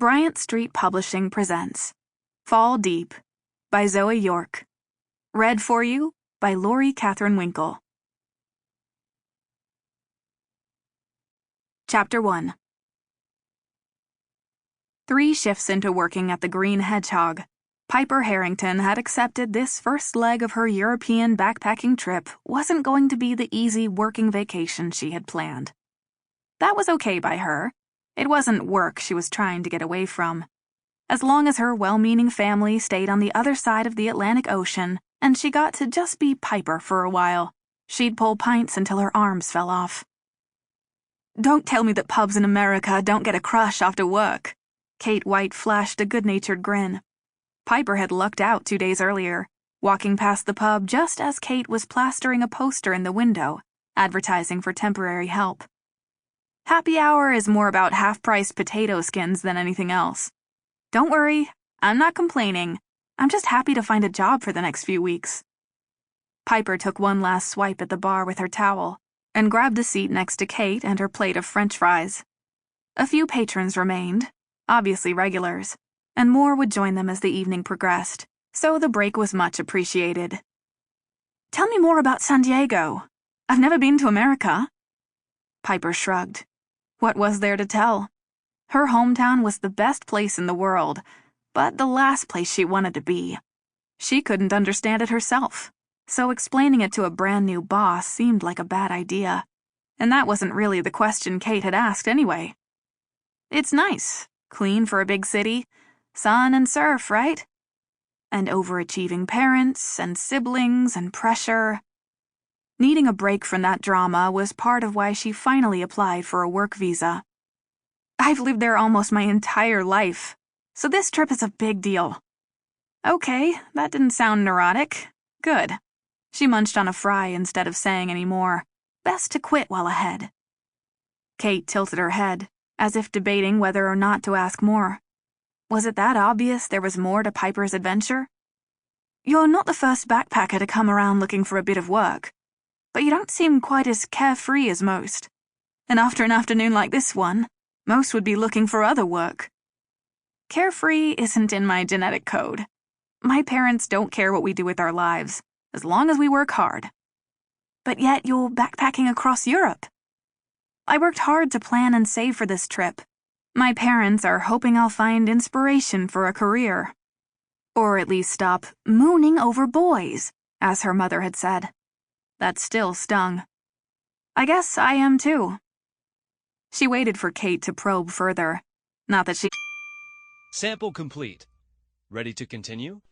Bryant Street Publishing presents Fall Deep by Zoe York. Read for you by Laurie Winkel. Chapter 1. 3 shifts into working at the Green Hedgehog, Piper Harrington had accepted this first leg of her European backpacking trip wasn't going to be the easy working vacation she had planned. That was okay by her. It wasn't work she was trying to get away from. As long as her well-meaning family stayed on the other side of the Atlantic Ocean and she got to just be Piper for a while, she'd pull pints until her arms fell off. "Don't tell me that pubs in America don't get a crush after work." Kate White flashed a good-natured grin. Piper had lucked out 2 days earlier, walking past the pub just as Kate was plastering a poster in the window, advertising for temporary help. Happy hour is more about half-priced potato skins than anything else. Don't worry, I'm not complaining. I'm just happy to find a job for the next few weeks. Piper took one last swipe at the bar with her towel and grabbed a seat next to Kate and her plate of French fries. A few patrons remained, obviously regulars, and more would join them as the evening progressed, so the break was much appreciated. "Tell me more about San Diego. I've never been to America." Piper shrugged. What was there to tell? Her hometown was the best place in the world, but the last place she wanted to be. She couldn't understand it herself, so explaining it to a brand new boss seemed like a bad idea. And that wasn't really the question Kate had asked anyway. "It's nice, clean for a big city, sun and surf, right? And overachieving parents and siblings and pressure." Needing a break from that drama was part of why she finally applied for a work visa. "I've lived there almost my entire life, so this trip is a big deal." "Okay, that didn't sound neurotic. Good." She munched on a fry instead of saying any more. Best to quit while ahead. Kate tilted her head, as if debating whether or not to ask more. Was it that obvious there was more to Piper's adventure? "You're not the first backpacker to come around looking for a bit of work, but you don't seem quite as carefree as most. And after an afternoon like this one, most would be looking for other work." "Carefree isn't in my genetic code. My parents don't care what we do with our lives, as long as we work hard." "But yet you're backpacking across Europe." "I worked hard to plan and save for this trip. My parents are hoping I'll find inspiration for a career. Or at least stop mooning over boys, as her mother had said." That still stung. "I guess I am too." She waited for Kate to probe further. Not that she... Sample complete. Ready to continue?